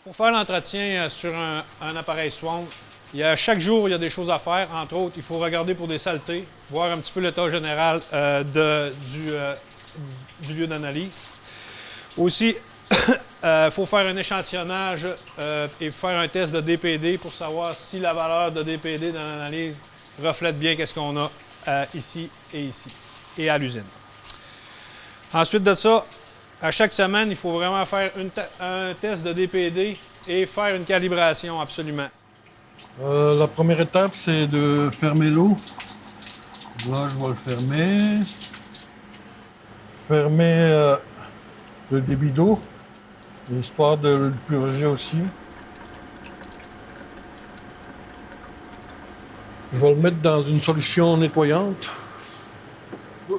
Pour faire l'entretien sur un appareil Swamp, chaque jour, il y a des choses à faire. Entre autres, il faut regarder pour des saletés, voir un petit peu l'état général du lieu d'analyse. Aussi, il faut faire un échantillonnage et faire un test de DPD pour savoir si la valeur de DPD dans l'analyse reflète bien ce qu'on a ici et à l'usine. Ensuite de ça, à chaque semaine, il faut vraiment faire un test de DPD et faire une calibration absolument. La première étape, c'est de fermer l'eau. Là, je vais le fermer. Fermer le débit d'eau, histoire de le purger aussi. Je vais le mettre dans une solution nettoyante.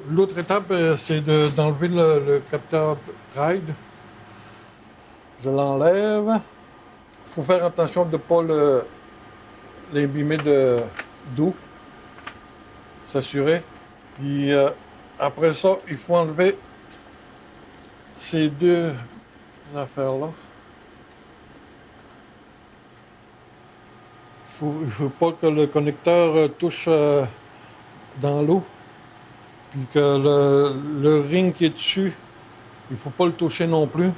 L'autre étape, c'est d'enlever le capteur Ride. Je l'enlève. Il faut faire attention de ne pas l'imbimer d'eau. S'assurer. Puis après ça, il faut enlever ces deux affaires-là. Il ne faut pas que le connecteur touche dans l'eau. Puis que le ring qui est dessus, il ne faut pas le toucher non plus.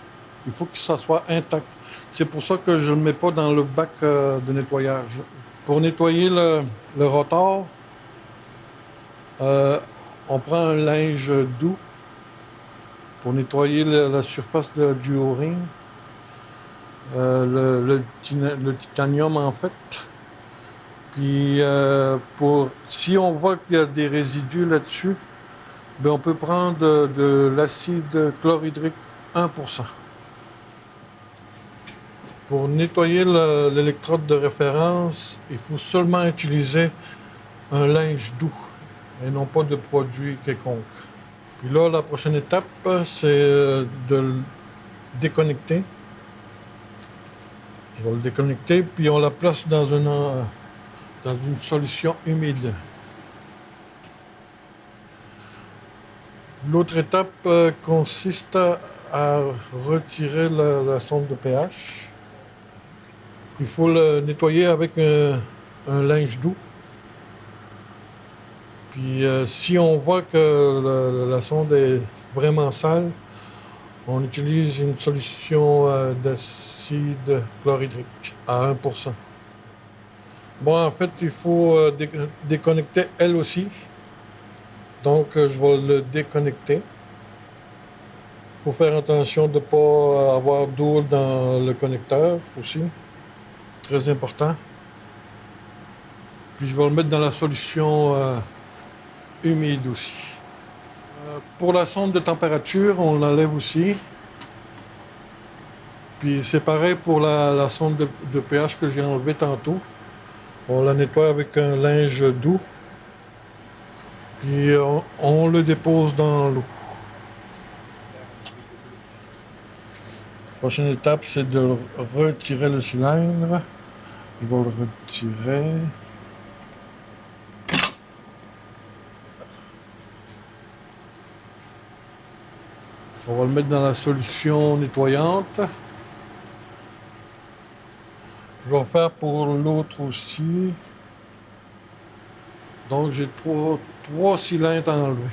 Il faut que ça soit intact. C'est pour ça que je ne le mets pas dans le bac de nettoyage. Pour nettoyer le rotor, on prend un linge doux pour nettoyer la surface du O-ring. Le titanium en fait. Puis si on voit qu'il y a des résidus là-dessus, ben on peut prendre de l'acide chlorhydrique 1%. Pour nettoyer l'électrode de référence, il faut seulement utiliser un linge doux et non pas de produit quelconque. Puis là, la prochaine étape, c'est de le déconnecter. Je vais le déconnecter, puis on la place dans une solution humide. L'autre étape consiste à retirer la sonde de pH. Il faut le nettoyer avec un linge doux. Puis si on voit que la sonde est vraiment sale, on utilise une solution d'acide chlorhydrique à 1%. Bon, en fait, il faut déconnecter elle aussi. Donc, je vais le déconnecter. Il faut faire attention de ne pas avoir d'eau dans le connecteur aussi. Très important. Puis, je vais le mettre dans la solution humide aussi. Pour la sonde de température, on l'enlève aussi. Puis, c'est pareil pour la sonde de pH que j'ai enlevée tantôt. On la nettoie avec un linge doux. Puis on le dépose dans l'eau. La prochaine étape, c'est de retirer le cylindre. Il va le retirer. On va le mettre dans la solution nettoyante. Je vais faire pour l'autre aussi. Donc j'ai trois cylindres à enlever.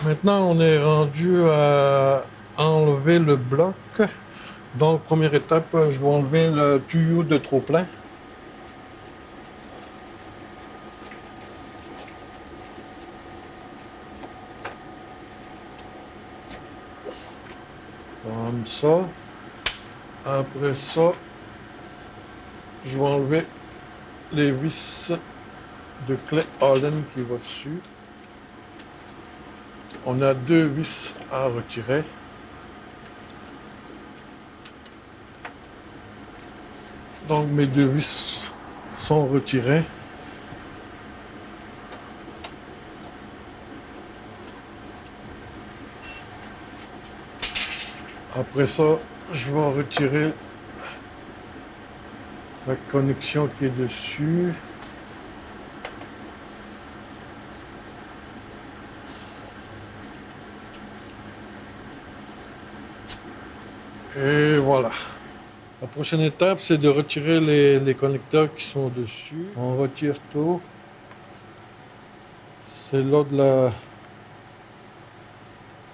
Maintenant, on est rendu à enlever le bloc. Donc, première étape, je vais enlever le tuyau de trop-plein. Comme ça. Après ça, je vais enlever les vis de clé Allen qui va dessus. On a deux vis à retirer. Donc mes deux vis sont retirées. Après ça, je vais retirer la connexion qui est dessus. Et voilà. La prochaine étape, c'est de retirer les connecteurs qui sont dessus. On retire tout. C'est là de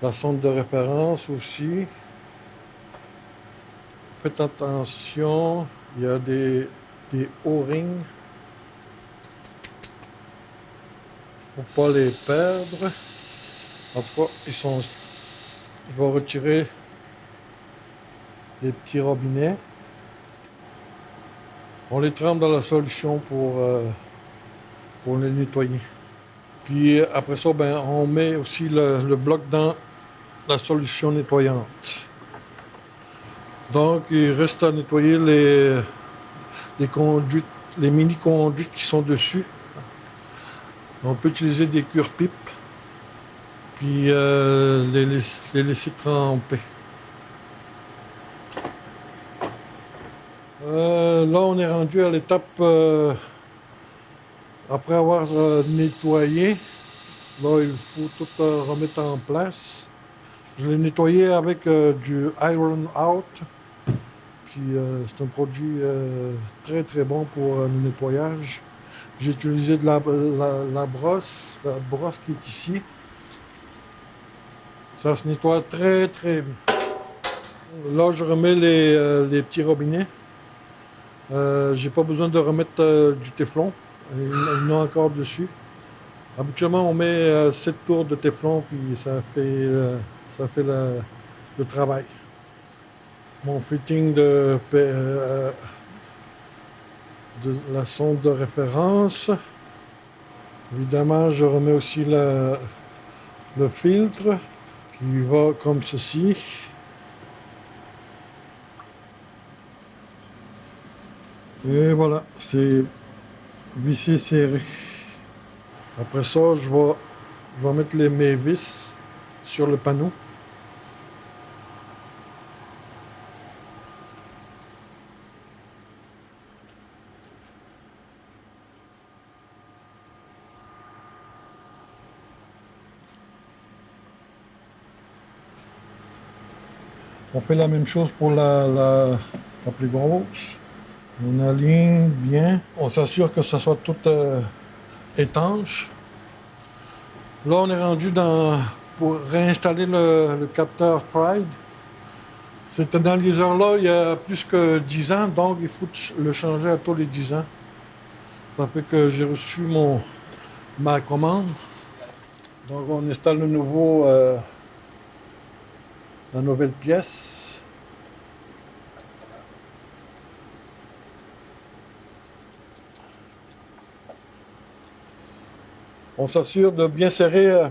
la sonde de référence aussi. Faites attention, il y a des O-rings. Faut pas les perdre. En tout cas, je vais retirer les petits robinets. On les trempe dans la solution pour les nettoyer. Puis après ça, ben, on met aussi le bloc dans la solution nettoyante. Donc, il reste à nettoyer les conduites, les mini-conduites qui sont dessus. On peut utiliser des cure-pipes, puis les laisser tremper. Là, on est rendu à l'étape, après avoir nettoyé, là, il faut tout remettre en place. Je l'ai nettoyé avec du Iron Out. Puis c'est un produit très très bon pour le nettoyage. J'ai utilisé de la brosse qui est ici. Ça se nettoie très très bien. Là, je remets les petits robinets. J'ai pas besoin de remettre du téflon. Il y en a encore dessus. Habituellement, on met 7 tours de téflon, puis ça fait le travail. Mon fitting de la sonde de référence. Évidemment, je remets aussi le filtre qui va comme ceci. Et voilà, c'est vissé serré. Après ça, je vais mettre mes vis sur le panneau. On fait la même chose pour la plus grosse. On aligne bien. On s'assure que ça soit tout étanche. Là, on est rendu pour réinstaller le capteur Pride. Cet analyseur-là, il y a plus que 10 ans, donc il faut le changer à tous les 10 ans. Ça fait que j'ai reçu ma commande. Donc, on installe la nouvelle pièce. On s'assure de bien serrer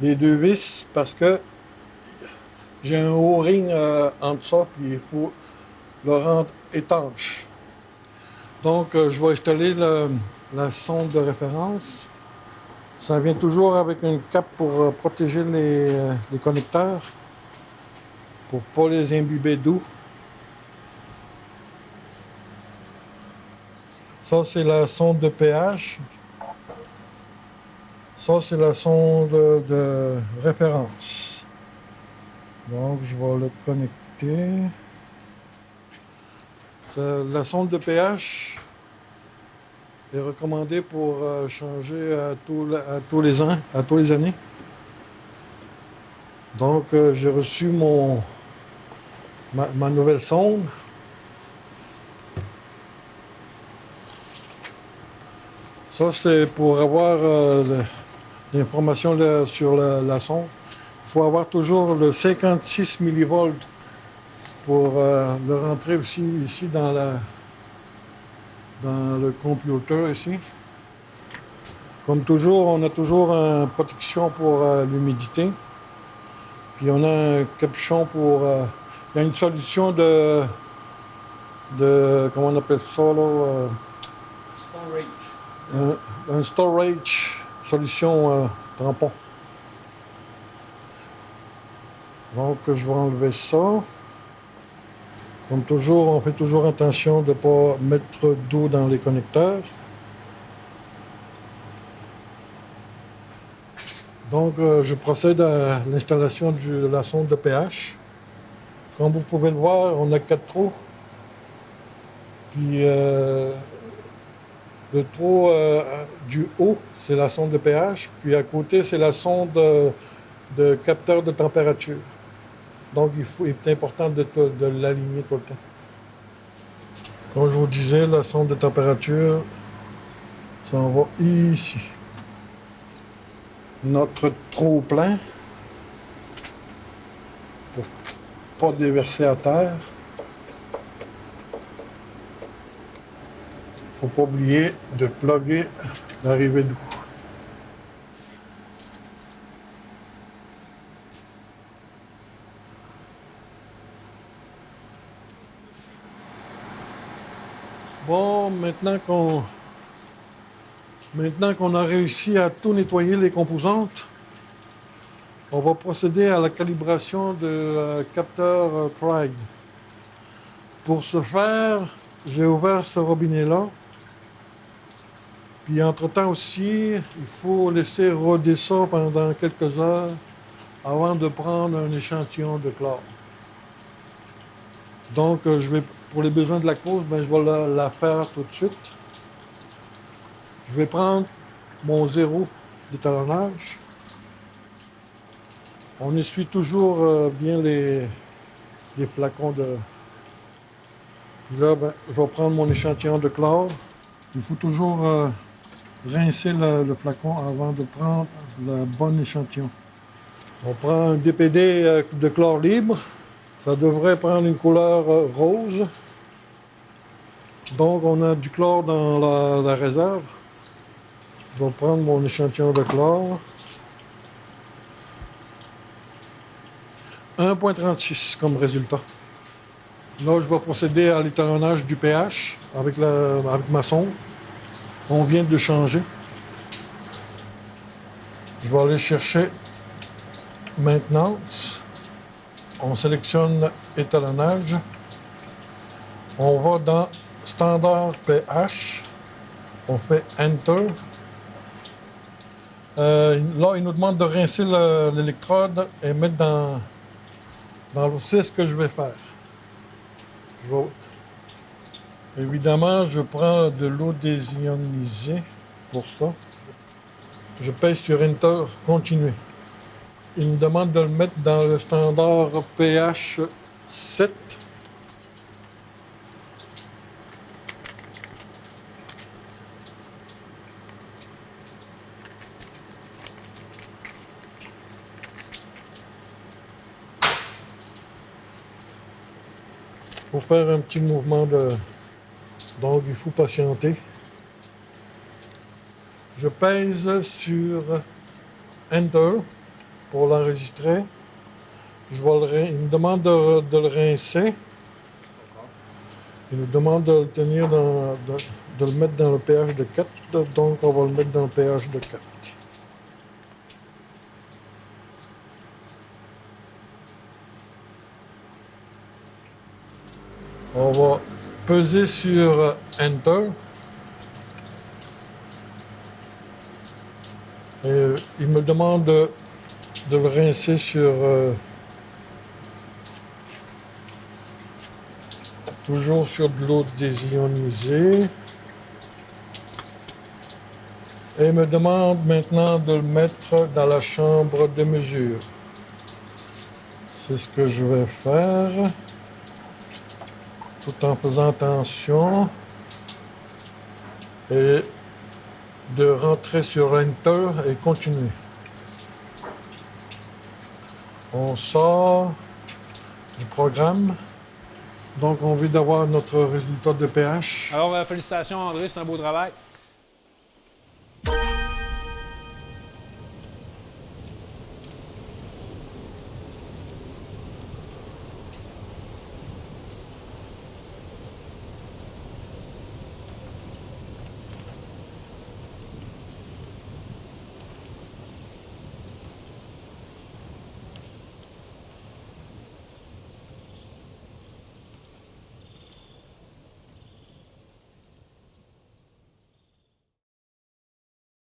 les deux vis parce que j'ai un O-ring entre ça, puis il faut le rendre étanche. Donc, je vais installer la sonde de référence. Ça vient toujours avec une cape pour protéger les connecteurs, pour ne pas les imbiber d'eau. Ça, c'est la sonde de pH. Ça, c'est la sonde de référence. Donc, je vais le connecter. La sonde de pH est recommandée pour changer à tous les ans, à tous les années. Donc, j'ai reçu ma nouvelle sonde. Ça, c'est pour avoir l'information sur la sonde. Il faut avoir toujours le 56 millivolts pour le rentrer aussi ici dans le computer ici. Comme toujours, on a toujours une protection pour l'humidité. Puis on a un capuchon pour... il y a une solution de comment on appelle ça là? Storage. Un storage, solution tampon. Donc je vais enlever ça. Comme toujours, on fait toujours attention de ne pas mettre d'eau dans les connecteurs. Donc je procède à l'installation de la sonde de pH. Comme vous pouvez le voir, on a 4 trous. Puis le trou du haut, c'est la sonde de pH. Puis à côté, c'est la sonde de capteur de température. Donc, il est important de l'aligner tout le temps. Comme je vous disais, la sonde de température s'en va ici. Notre trou plein, pour ne pas déverser à terre. Il ne faut pas oublier de plugger l'arrivée d'eau. Bon, maintenant qu'on a réussi à tout nettoyer les composantes, on va procéder à la calibration de capteur Pride. Pour ce faire, j'ai ouvert ce robinet-là. Puis entre-temps aussi, il faut laisser rôder ça pendant quelques heures avant de prendre un échantillon de chlore. Donc, pour les besoins de la cause, je vais la faire tout de suite. Je vais prendre mon zéro d'étalonnage. On essuie toujours bien les flacons de... Là, je vais prendre mon échantillon de chlore. Il faut toujours rincer le flacon avant de prendre le bon échantillon. On prend un DPD de chlore libre. Ça devrait prendre une couleur rose. Donc, on a du chlore dans la réserve. Je vais prendre mon échantillon de chlore. 1,36 comme résultat. Là, je vais procéder à l'étalonnage du pH avec ma sonde. On vient de changer. Je vais aller chercher maintenance. On sélectionne étalonnage. On va dans standard pH. On fait Enter. Là, il nous demande de rincer l'électrode et mettre dans l'eau. C'est ce que je vais faire. Évidemment, je prends de l'eau désionisée pour ça. Je pèse sur Enter, continuer. Il me demande de le mettre dans le standard pH 7. Pour faire un petit mouvement de... Donc, il faut patienter. Je pèse sur Enter pour l'enregistrer. Il me demande de le rincer. Il nous demande de le tenir de le mettre dans le pH de 4. Donc, on va le mettre dans le pH de 4. On va peser sur Enter. Et il me demande de le rincer sur... toujours sur de l'eau désionisée. Et il me demande maintenant de le mettre dans la chambre de mesure. C'est ce que je vais faire. Tout en faisant attention. Et de rentrer sur Enter et continuer. On sort du programme. Donc, on vient d'avoir notre résultat de pH. Alors, félicitations André, c'est un beau travail.